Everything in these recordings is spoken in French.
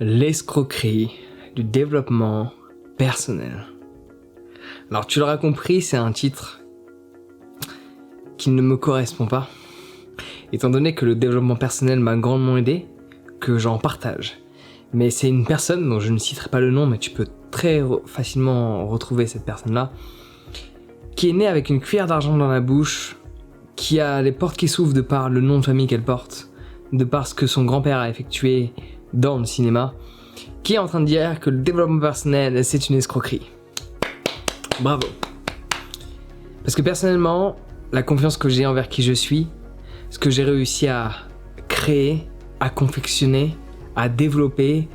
L'escroquerie du développement personnel. Alors tu l'auras compris, c'est un titre qui ne me correspond pas, étant donné que le développement personnel m'a grandement aidé, que j'en partage. Mais c'est une personne dont je ne citerai pas le nom, mais tu peux très facilement retrouver cette personne-là, qui est née avec une cuillère d'argent dans la bouche, qui a les portes qui s'ouvrent de par le nom de famille qu'elle porte, de par ce que son grand-père a effectué dans le cinéma, qui est en train de dire que le développement personnel, c'est une escroquerie. Bravo. Parce que personnellement, la confiance que j'ai envers qui je suis, ce que j'ai réussi à créer, à confectionner, à développer,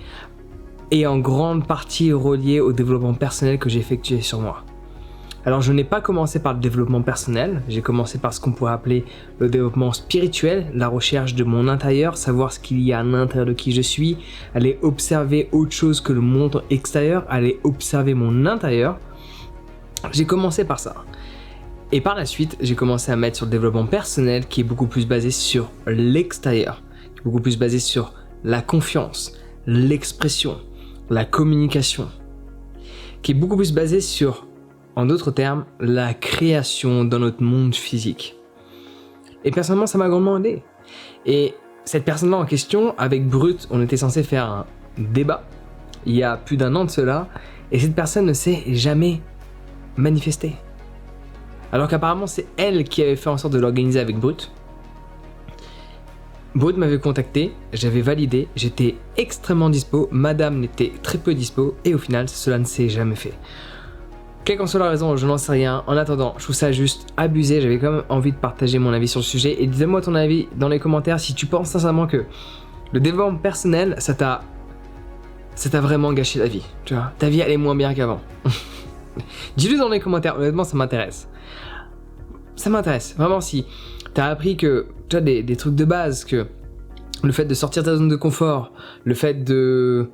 est en grande partie relié au développement personnel que j'ai effectué sur moi. Alors je n'ai pas commencé par le développement personnel, j'ai commencé par ce qu'on pourrait appeler le développement spirituel, la recherche de mon intérieur, savoir ce qu'il y a à l'intérieur de qui je suis, aller observer autre chose que le monde extérieur, aller observer mon intérieur. J'ai commencé par ça. Et par la suite, j'ai commencé à mettre sur le développement personnel qui est beaucoup plus basé sur l'extérieur, qui est beaucoup plus basé sur la confiance, l'expression, la communication, qui est beaucoup plus basé sur, en d'autres termes, la création dans notre monde physique. Et personnellement, ça m'a grandement aidé. Et cette personne-là en question, avec Brut, on était censé faire un débat, il y a plus d'un an de cela, et cette personne ne s'est jamais manifestée. Alors qu'apparemment, c'est elle qui avait fait en sorte de l'organiser avec Brut. Brut m'avait contacté, j'avais validé, j'étais extrêmement dispo, madame n'était très peu dispo, et au final, cela ne s'est jamais fait. Quelle qu'en soit la raison, je n'en sais rien. En attendant, je trouve ça juste abusé. J'avais quand même envie de partager mon avis sur le sujet. Et dis-moi ton avis dans les commentaires si tu penses sincèrement que le développement personnel, ça t'a vraiment gâché la vie. Tu vois, ta vie elle est moins bien qu'avant. Dis-le dans les commentaires. Honnêtement, ça m'intéresse. Ça m'intéresse. Vraiment, si t'as appris que tu as des trucs de base, que le fait de sortir de ta zone de confort, le fait de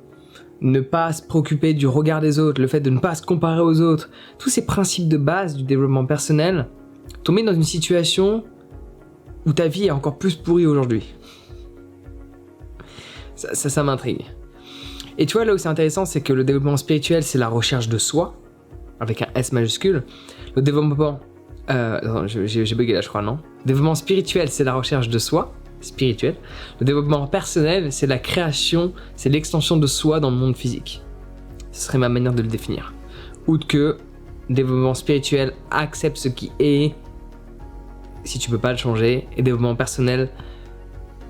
ne pas se préoccuper du regard des autres, le fait de ne pas se comparer aux autres, tous ces principes de base du développement personnel t'ont mis dans une situation où ta vie est encore plus pourrie aujourd'hui. Ça m'intrigue. Et tu vois, là où c'est intéressant, c'est que le développement spirituel, c'est la recherche de soi, avec un S majuscule. Le développement... j'ai bugué là, je crois, non ? Le développement spirituel, c'est la recherche de soi, spirituel. Le développement personnel, c'est la création, c'est l'extension de soi dans le monde physique. Ce serait ma manière de le définir. Outre que développement spirituel accepte ce qui est, si tu peux pas le changer, et développement personnel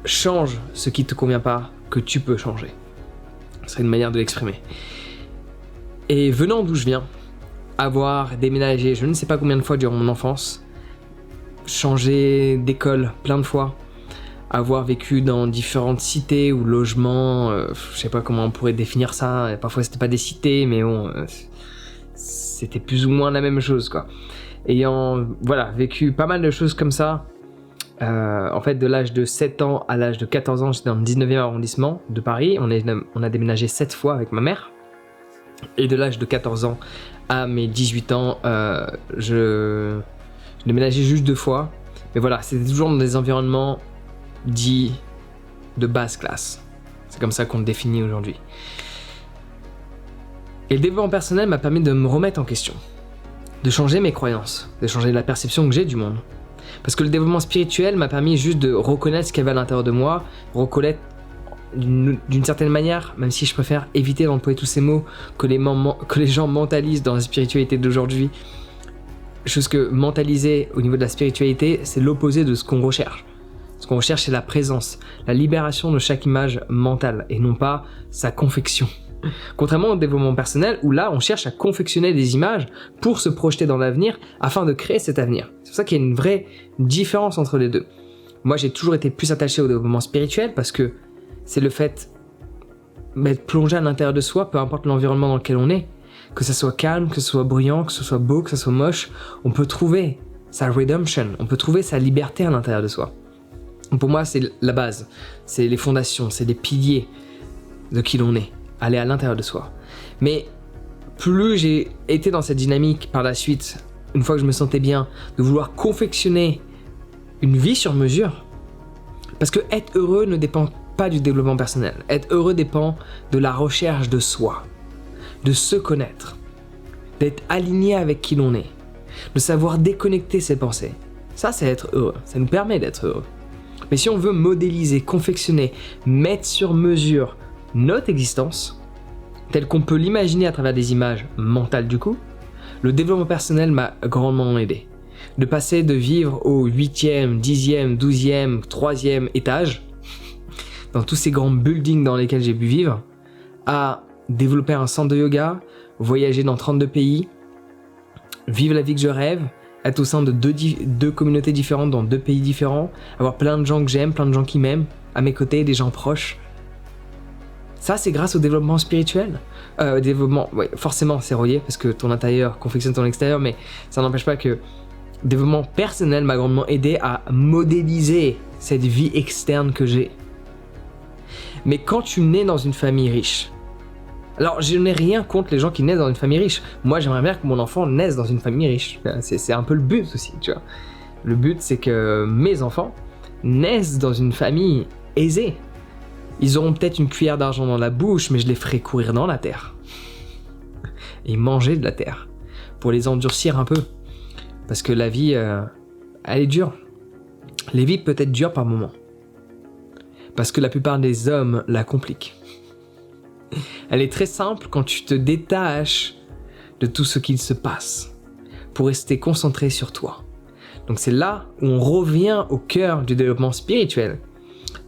change ce qui te convient pas, que tu peux changer. Ce serait une manière de l'exprimer. Et venant d'où je viens, avoir déménagé je ne sais pas combien de fois durant mon enfance, changé d'école plein de fois, avoir vécu dans différentes cités ou logements, je sais pas comment on pourrait définir ça, et parfois c'était pas des cités, mais bon, c'était plus ou moins la même chose, quoi. Ayant, voilà, vécu pas mal de choses comme ça, en fait, de l'âge de 7 ans à l'âge de 14 ans, j'étais dans le 19e arrondissement de Paris, on a déménagé 7 fois avec ma mère, et de l'âge de 14 ans à mes 18 ans, je déménageais juste 2 fois, mais voilà, c'était toujours dans des environnements dit de basse classe. C'est comme ça qu'on le définit aujourd'hui. Et le développement personnel m'a permis de me remettre en question, de changer mes croyances, de changer la perception que j'ai du monde. Parce que le développement spirituel m'a permis juste de reconnaître ce qu'il y avait à l'intérieur de moi, reconnaître d'une certaine manière, même si je préfère éviter d'employer tous ces mots que les gens mentalisent dans la spiritualité d'aujourd'hui. Chose que mentaliser au niveau de la spiritualité, c'est l'opposé de ce qu'on recherche. Ce qu'on recherche, c'est la présence, la libération de chaque image mentale et non pas sa confection. Contrairement au développement personnel, où là, on cherche à confectionner des images pour se projeter dans l'avenir afin de créer cet avenir. C'est pour ça qu'il y a une vraie différence entre les deux. Moi, j'ai toujours été plus attaché au développement spirituel parce que c'est le fait d'être plongé à l'intérieur de soi, peu importe l'environnement dans lequel on est, que ça soit calme, que ce soit bruyant, que ce soit beau, que ce soit moche, on peut trouver sa redemption, on peut trouver sa liberté à l'intérieur de soi. Pour moi, c'est la base, c'est les fondations, c'est les piliers de qui l'on est, aller à l'intérieur de soi. Mais plus j'ai été dans cette dynamique par la suite, une fois que je me sentais bien, de vouloir confectionner une vie sur mesure, parce que être heureux ne dépend pas du développement personnel. Être heureux dépend de la recherche de soi, de se connaître, d'être aligné avec qui l'on est, de savoir déconnecter ses pensées. Ça, c'est être heureux. Ça nous permet d'être heureux. Mais si on veut modéliser, confectionner, mettre sur mesure notre existence, telle qu'on peut l'imaginer à travers des images mentales du coup, le développement personnel m'a grandement aidé. De passer de vivre au 8e, 10e, 12e, 3e étage, dans tous ces grands buildings dans lesquels j'ai pu vivre, à développer un centre de yoga, voyager dans 32 pays, vivre la vie que je rêve, être au sein de deux communautés différentes dans 2 pays différents, avoir plein de gens que j'aime, plein de gens qui m'aiment, à mes côtés, des gens proches. Ça, c'est grâce au développement spirituel. Ouais, forcément, c'est relié, parce que ton intérieur confectionne ton extérieur, mais ça n'empêche pas que le développement personnel m'a grandement aidé à modéliser cette vie externe que j'ai. Mais quand tu nais dans une famille riche, alors je n'ai rien contre les gens qui naissent dans une famille riche. Moi, j'aimerais bien que mon enfant naisse dans une famille riche. C'est un peu le but aussi, tu vois. Le but, c'est que mes enfants naissent dans une famille aisée. Ils auront peut-être une cuillère d'argent dans la bouche, mais je les ferai courir dans la terre. Et manger de la terre. Pour les endurcir un peu. Parce que la vie, elle est dure. Les vies peuvent être dures par moments. Parce que la plupart des hommes la compliquent. Elle est très simple quand tu te détaches de tout ce qu'il se passe. Pour rester concentré sur toi. Donc c'est là où on revient au cœur du développement spirituel.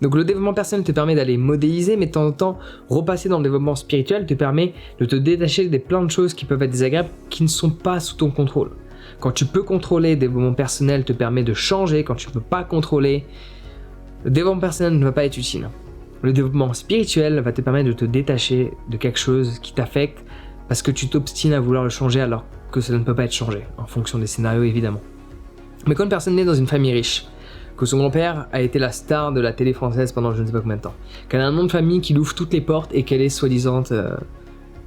Donc le développement personnel te permet d'aller modéliser, mais de temps en temps, repasser dans le développement spirituel te permet de te détacher de plein de choses qui peuvent être désagréables, qui ne sont pas sous ton contrôle. Quand tu peux contrôler, le développement personnel te permet de changer. Quand tu ne peux pas contrôler, le développement personnel ne va pas être utile. Le développement spirituel va te permettre de te détacher de quelque chose qui t'affecte parce que tu t'obstines à vouloir le changer alors que cela ne peut pas être changé, en fonction des scénarios évidemment. Mais quand une personne naît dans une famille riche, que son grand-père a été la star de la télé française pendant je ne sais pas combien de temps, qu'elle a un nom de famille qui l'ouvre toutes les portes et qu'elle est soi-disant, je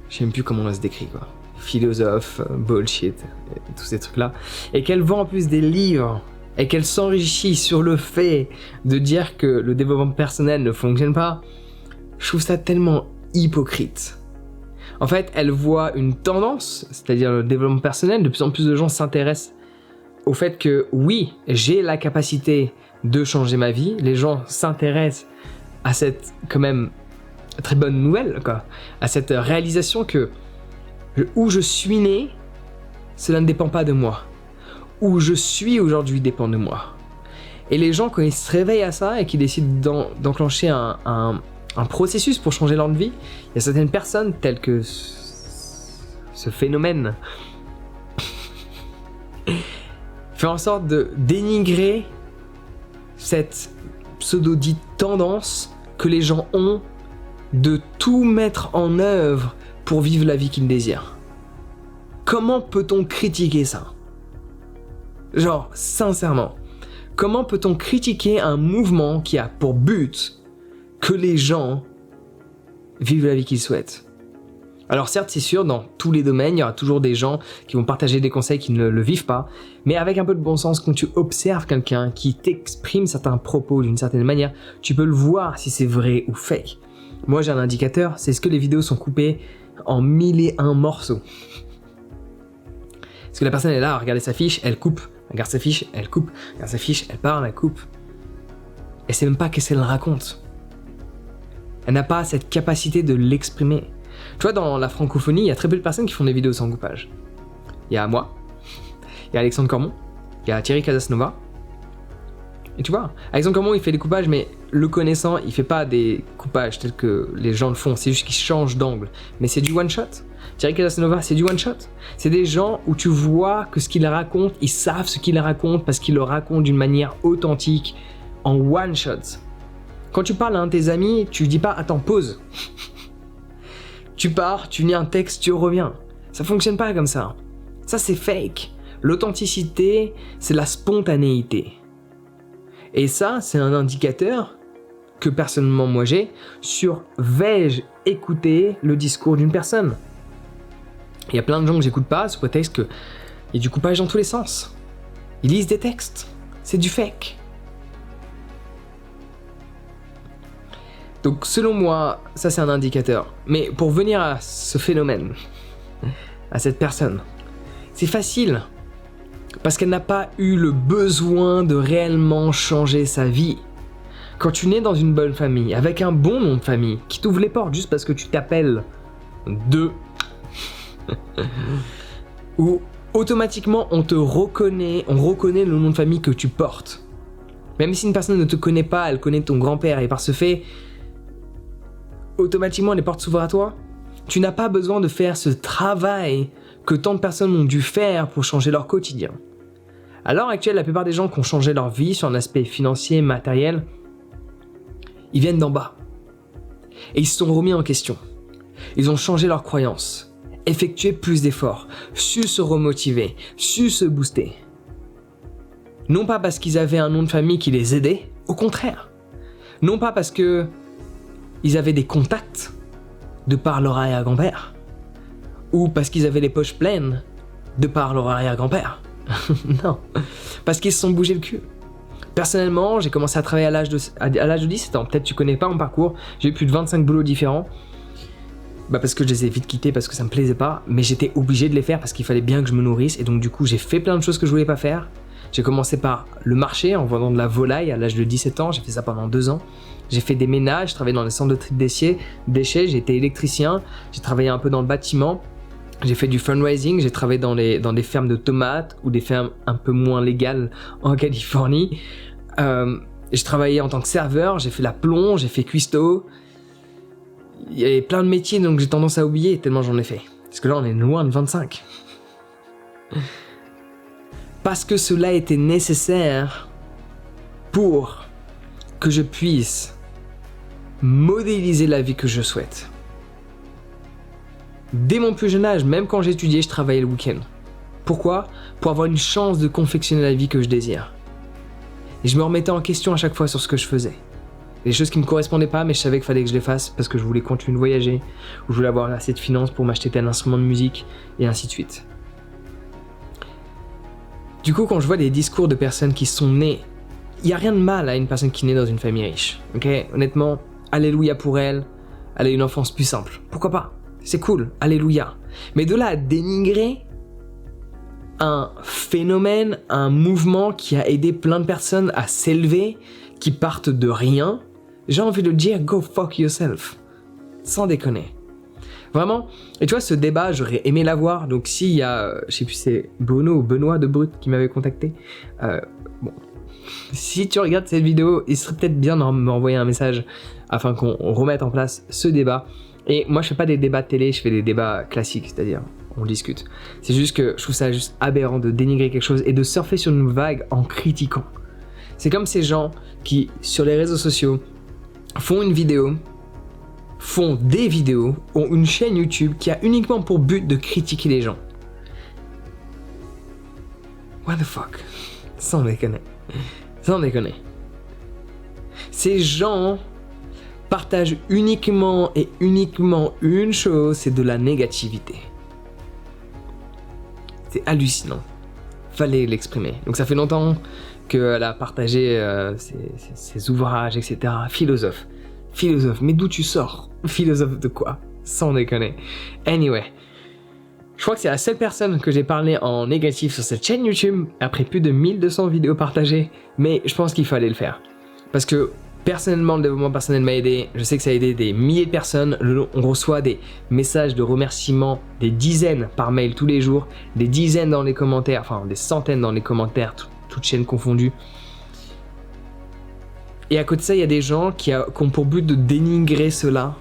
sais même plus comment on se décrit quoi, philosophe, bullshit, et tous ces trucs-là, et qu'elle vend en plus des livres, et qu'elle s'enrichit sur le fait de dire que le développement personnel ne fonctionne pas, je trouve ça tellement hypocrite. En fait, elle voit une tendance, c'est-à-dire le développement personnel, de plus en plus de gens s'intéressent au fait que oui, j'ai la capacité de changer ma vie, les gens s'intéressent à cette quand même très bonne nouvelle, quoi, à cette réalisation que où je suis né, cela ne dépend pas de moi. Où je suis aujourd'hui dépend de moi. Et les gens, quand ils se réveillent à ça et qu'ils décident d'enclencher un processus pour changer leur vie, il y a certaines personnes telles que ce phénomène fait en sorte de dénigrer cette pseudo-dite tendance que les gens ont de tout mettre en œuvre pour vivre la vie qu'ils désirent. Comment peut-on critiquer ça ? Genre, sincèrement, comment peut-on critiquer un mouvement qui a pour but que les gens vivent la vie qu'ils souhaitent ? Alors certes, c'est sûr, dans tous les domaines, il y aura toujours des gens qui vont partager des conseils qui ne le vivent pas, mais avec un peu de bon sens, quand tu observes quelqu'un qui t'exprime certains propos d'une certaine manière, tu peux le voir si c'est vrai ou fake. Moi, j'ai un indicateur, c'est ce que les vidéos sont coupées en 1001 morceaux. Parce que la personne est là à regarder sa fiche, elle coupe. Elle regarde sa fiche, elle coupe. Elle regarde sa fiche, elle parle, elle coupe. Elle sait même pas qu'est-ce qu'elle raconte. Elle n'a pas cette capacité de l'exprimer. Tu vois, dans la francophonie, il y a très peu de personnes qui font des vidéos sans coupage. Il y a moi, il y a Alexandre Cormon, il y a Thierry Casanova. Et tu vois, Alexandre Cormon, il fait des coupages, mais le connaissant, il fait pas des coupages tels que les gens le font. C'est juste qu'il change d'angle. Mais c'est du one shot. Thierry Casanova, c'est du one shot. C'est des gens où tu vois que ce qu'ils racontent, ils savent ce qu'ils racontent parce qu'ils le racontent d'une manière authentique, en one shot. Quand tu parles à un de tes amis, tu dis pas « Attends, pause ». Tu pars, tu lis un texte, tu reviens. Ça fonctionne pas comme ça. Ça, c'est fake. L'authenticité, c'est la spontanéité. Et ça, c'est un indicateur que personnellement moi j'ai sur vais-je écouter le discours d'une personne. Il y a plein de gens que j'écoute pas sous prétexte qu'il y a du coupage dans tous les sens. Ils lisent des textes. C'est du fake. Donc selon moi, ça c'est un indicateur. Mais pour venir à ce phénomène, à cette personne, c'est facile. Parce qu'elle n'a pas eu le besoin de réellement changer sa vie. Quand tu nais dans une bonne famille, avec un bon nom de famille, qui t'ouvre les portes juste parce que tu t'appelles de... où automatiquement on reconnaît le nom de famille que tu portes. Même si une personne ne te connaît pas, elle connaît ton grand-père et par ce fait, automatiquement les portes s'ouvrent à toi. Tu n'as pas besoin de faire ce travail que tant de personnes ont dû faire pour changer leur quotidien. À l'heure actuelle, la plupart des gens qui ont changé leur vie sur un aspect financier, matériel, ils viennent d'en bas. Et ils se sont remis en question. Ils ont changé leurs croyances, effectué plus d'efforts, su se remotiver, su se booster. Non pas parce qu'ils avaient un nom de famille qui les aidait, au contraire. Non pas parce que ils avaient des contacts de par leur arrière-grand-père, ou parce qu'ils avaient les poches pleines de par leur arrière-grand-père. Non, parce qu'ils se sont bougés le cul. Personnellement, j'ai commencé à travailler à l'âge de 17 ans. Peut-être tu connais pas mon parcours, j'ai eu plus de 25 boulots différents. Parce que je les ai vite quittés parce que ça me plaisait pas, mais j'étais obligé de les faire parce qu'il fallait bien que je me nourrisse, et donc du coup j'ai fait plein de choses que je voulais pas faire. J'ai commencé par le marché en vendant de la volaille à l'âge de 17 ans, j'ai fait ça pendant 2 ans. J'ai fait des ménages, je travaillais dans les centres de tri de déchets, j'ai été électricien, j'ai travaillé un peu dans le bâtiment, j'ai fait du fundraising, j'ai travaillé dans des fermes de tomates ou des fermes un peu moins légales en Californie. J'ai travaillé en tant que serveur, j'ai fait la plonge, j'ai fait cuistot. Il y avait plein de métiers donc j'ai tendance à oublier tellement j'en ai fait. Parce que là on est loin de 25. Parce que cela était nécessaire pour que je puisse modéliser la vie que je souhaite. Dès mon plus jeune âge, même quand j'étudiais, je travaillais le week-end. Pourquoi ? Pour avoir une chance de confectionner la vie que je désire. Et je me remettais en question à chaque fois sur ce que je faisais. Des choses qui me correspondaient pas, mais je savais qu'il fallait que je les fasse parce que je voulais continuer de voyager, ou je voulais avoir assez de finances pour m'acheter tel instrument de musique, et ainsi de suite. Du coup, quand je vois des discours de personnes qui sont nées, il n'y a rien de mal à une personne qui naît dans une famille riche. Ok ? Honnêtement, alléluia pour elle, elle a une enfance plus simple. Pourquoi pas ? C'est cool, alléluia. Mais de là à dénigrer un phénomène, un mouvement qui a aidé plein de personnes à s'élever, qui partent de rien, j'ai envie de dire go fuck yourself. Sans déconner. Vraiment. Et tu vois, ce débat, j'aurais aimé l'avoir. Donc s'il y a, je sais plus, c'est Bruno ou Benoît de Brut qui m'avait contacté. Bon. Si tu regardes cette vidéo, il serait peut-être bien de m'envoyer un message afin qu'on remette en place ce débat. Et moi, je fais pas des débats de télé, je fais des débats classiques, c'est-à-dire on discute. C'est juste que je trouve ça juste aberrant de dénigrer quelque chose et de surfer sur une vague en critiquant. C'est comme ces gens qui, sur les réseaux sociaux, font des vidéos, ont une chaîne YouTube qui a uniquement pour but de critiquer les gens. What the fuck ? Sans déconner. Sans déconner. Ces gens partagent uniquement une chose, c'est de la négativité. C'est hallucinant. Fallait l'exprimer. Donc ça fait longtemps qu'elle a partagé ses ouvrages, etc. Philosophe. Mais d'où tu sors ? Philosophe de quoi ? Sans déconner. Anyway. Je crois que c'est la seule personne que j'ai parlé en négatif sur cette chaîne YouTube, après plus de 1200 vidéos partagées, mais je pense qu'il fallait le faire. Parce que, personnellement, le développement personnel m'a aidé, je sais que ça a aidé des milliers de personnes, on reçoit des messages de remerciements, des dizaines par mail tous les jours, des dizaines dans les commentaires, enfin des centaines dans les commentaires, toutes chaînes confondues. Et à côté de ça, il y a des gens qui ont pour but de dénigrer cela,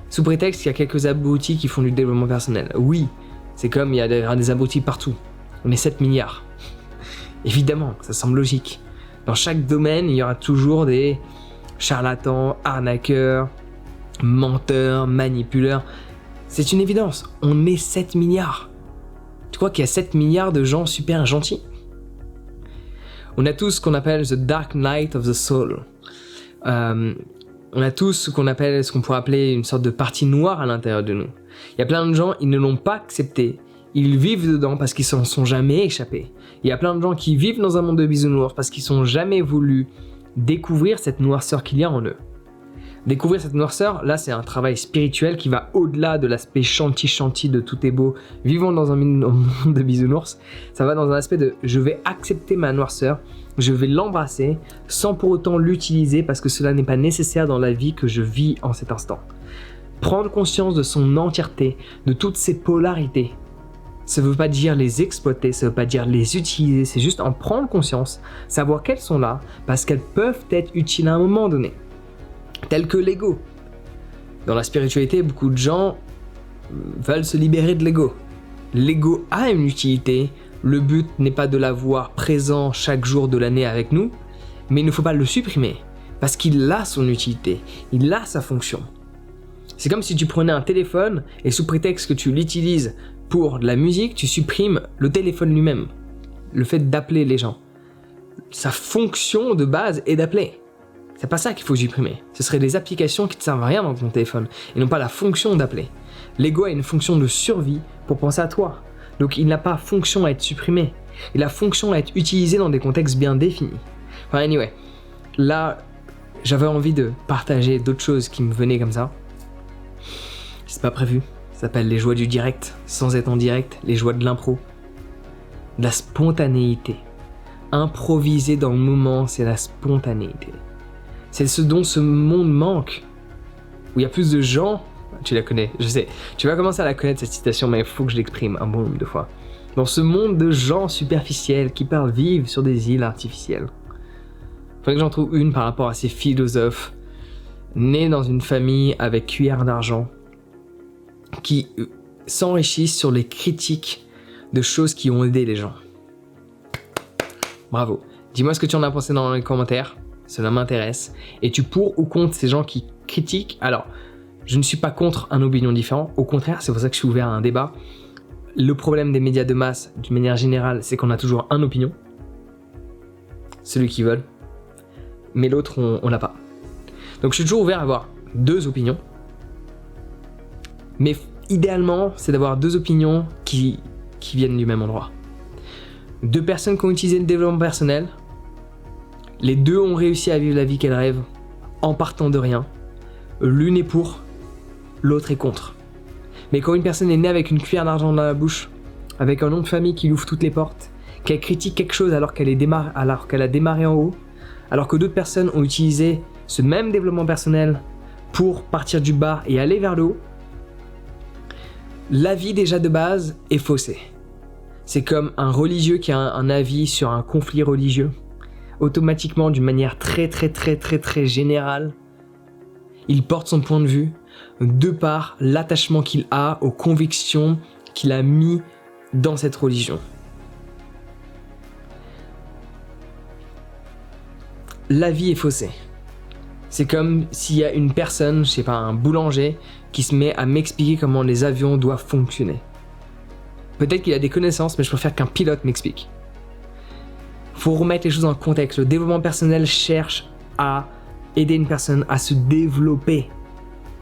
sous prétexte qu'il y a quelques abrutis qui font du développement personnel. Oui, c'est comme il y a des abrutis partout. On est 7 milliards. Évidemment, ça semble logique. Dans chaque domaine, il y aura toujours des charlatans, arnaqueurs, menteurs, manipuleurs. C'est une évidence. On est 7 milliards. Tu crois qu'il y a 7 milliards de gens super gentils ? On a tous ce qu'on appelle the dark night of the soul. On a tous ce qu'on pourrait appeler une sorte de partie noire à l'intérieur de nous. Il y a plein de gens, ils ne l'ont pas accepté. Ils vivent dedans parce qu'ils s'en sont jamais échappés. Il y a plein de gens qui vivent dans un monde de bisounours parce qu'ils n'ont jamais voulu découvrir cette noirceur qu'il y a en eux. Découvrir cette noirceur, là, c'est un travail spirituel qui va au-delà de l'aspect chanty de tout est beau, vivant dans un monde de bisounours. Ça va dans un aspect de je vais accepter ma noirceur, je vais l'embrasser sans pour autant l'utiliser parce que cela n'est pas nécessaire dans la vie que je vis en cet instant. Prendre conscience de son entièreté, de toutes ses polarités. Ça ne veut pas dire les exploiter, ça ne veut pas dire les utiliser, c'est juste en prendre conscience, savoir qu'elles sont là parce qu'elles peuvent être utiles à un moment donné. Tel que l'ego. Dans la spiritualité, beaucoup de gens veulent se libérer de l'ego. L'ego a une utilité, le but n'est pas de l'avoir présent chaque jour de l'année avec nous, mais il ne faut pas le supprimer, parce qu'il a son utilité, il a sa fonction. C'est comme si tu prenais un téléphone et sous prétexte que tu l'utilises pour de la musique, tu supprimes le téléphone lui-même, le fait d'appeler les gens. Sa fonction de base est d'appeler. C'est pas ça qu'il faut supprimer. Ce seraient des applications qui ne te servent à rien dans ton téléphone et non pas la fonction d'appeler. L'ego a une fonction de survie pour penser à toi. Donc il n'a pas fonction à être supprimé. Il a fonction à être utilisé dans des contextes bien définis. Enfin anyway, là j'avais envie de partager d'autres choses qui me venaient comme ça. C'est pas prévu. Ça s'appelle les joies du direct, sans être en direct, les joies de l'impro. De la spontanéité. Improviser dans le moment, c'est la spontanéité. C'est ce dont ce monde manque. Où il y a plus de gens, tu la connais, je sais, tu vas commencer à la connaître cette citation, mais il faut que je l'exprime un bon nombre de fois. Dans ce monde de gens superficiels qui parlent vivre sur des îles artificielles. Il faudrait que j'en trouve une par rapport à ces philosophes, nés dans une famille avec cuillère d'argent, qui s'enrichissent sur les critiques de choses qui ont aidé les gens. Bravo. Dis-moi ce que tu en as pensé dans les commentaires. Cela m'intéresse. Es-tu pour ou contre ces gens qui critiquent ? Alors, je ne suis pas contre un opinion différent. Au contraire, c'est pour ça que je suis ouvert à un débat. Le problème des médias de masse, d'une manière générale, c'est qu'on a toujours un opinion. Celui qu'ils veulent. Mais l'autre, on l'a pas. Donc je suis toujours ouvert à avoir deux opinions. Mais idéalement, c'est d'avoir deux opinions qui viennent du même endroit. Deux personnes qui ont utilisé le développement personnel. Les deux ont réussi à vivre la vie qu'elles rêvent en partant de rien. L'une est pour, l'autre est contre. Mais quand une personne est née avec une cuillère d'argent dans la bouche, avec un nom de famille qui lui ouvre toutes les portes, qu'elle critique quelque chose alors qu'elle a démarré en haut, alors que d'autres personnes ont utilisé ce même développement personnel pour partir du bas et aller vers le haut, l'avis déjà de base est faussé. C'est comme un religieux qui a un avis sur un conflit religieux. Automatiquement, d'une manière très générale, il porte son point de vue de par l'attachement qu'il a aux convictions qu'il a mis dans cette religion. L'avis est faussé. C'est comme s'il y a une personne, je sais pas, un boulanger, qui se met à m'expliquer comment les avions doivent fonctionner. Peut-être qu'il a des connaissances, mais je préfère qu'un pilote m'explique. Faut remettre les choses en contexte. Le développement personnel cherche à aider une personne à se développer.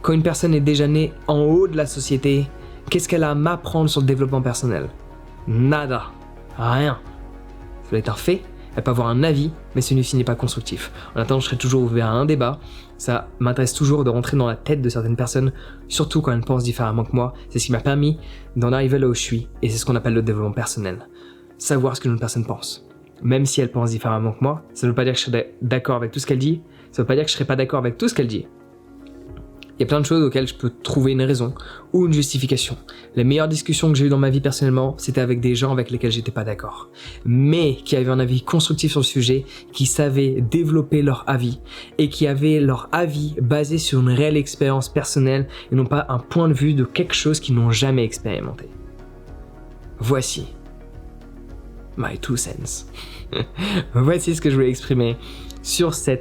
Quand une personne est déjà née en haut de la société, qu'est-ce qu'elle a à m'apprendre sur le développement personnel ? Nada. Rien. Ça doit être un fait. Elle peut avoir un avis, mais celui-ci n'est pas constructif. En attendant, je serai toujours ouvert à un débat. Ça m'intéresse toujours de rentrer dans la tête de certaines personnes, surtout quand elles pensent différemment que moi. C'est ce qui m'a permis d'en arriver là où je suis, et c'est ce qu'on appelle le développement personnel. Savoir ce qu'une autre personne pense. Même si elle pense différemment que moi, ça ne veut pas dire que je serai d'accord avec tout ce qu'elle dit, ça ne veut pas dire que je ne serai pas d'accord avec tout ce qu'elle dit. Il y a plein de choses auxquelles je peux trouver une raison ou une justification. Les meilleures discussions que j'ai eues dans ma vie personnellement, c'était avec des gens avec lesquels j'étais pas d'accord, mais qui avaient un avis constructif sur le sujet, qui savaient développer leur avis et qui avaient leur avis basé sur une réelle expérience personnelle et non pas un point de vue de quelque chose qu'ils n'ont jamais expérimenté. Voici my 2 cents. Voici ce que je voulais exprimer sur ce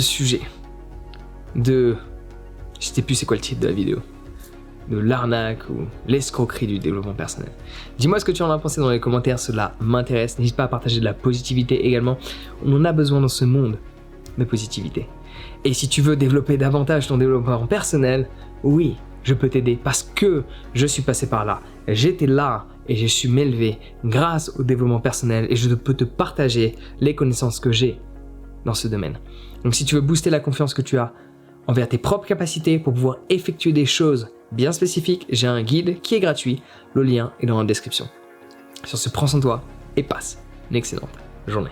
sujet de... Je sais plus c'est quoi le titre de la vidéo. De l'arnaque ou l'escroquerie du développement personnel. Dis-moi ce que tu en as pensé dans les commentaires, cela m'intéresse. N'hésite pas à partager de la positivité également. On en a besoin dans ce monde de positivité. Et si tu veux développer davantage ton développement personnel, oui, je peux t'aider parce que je suis passé par là. J'étais là et j'ai su m'élever grâce au développement personnel et je peux te partager les connaissances que j'ai dans ce domaine. Donc si tu veux booster la confiance que tu as envers tes propres capacités pour pouvoir effectuer des choses bien spécifiques, j'ai un guide qui est gratuit, le lien est dans la description. Sur ce, prends soin de toi et passe une excellente journée.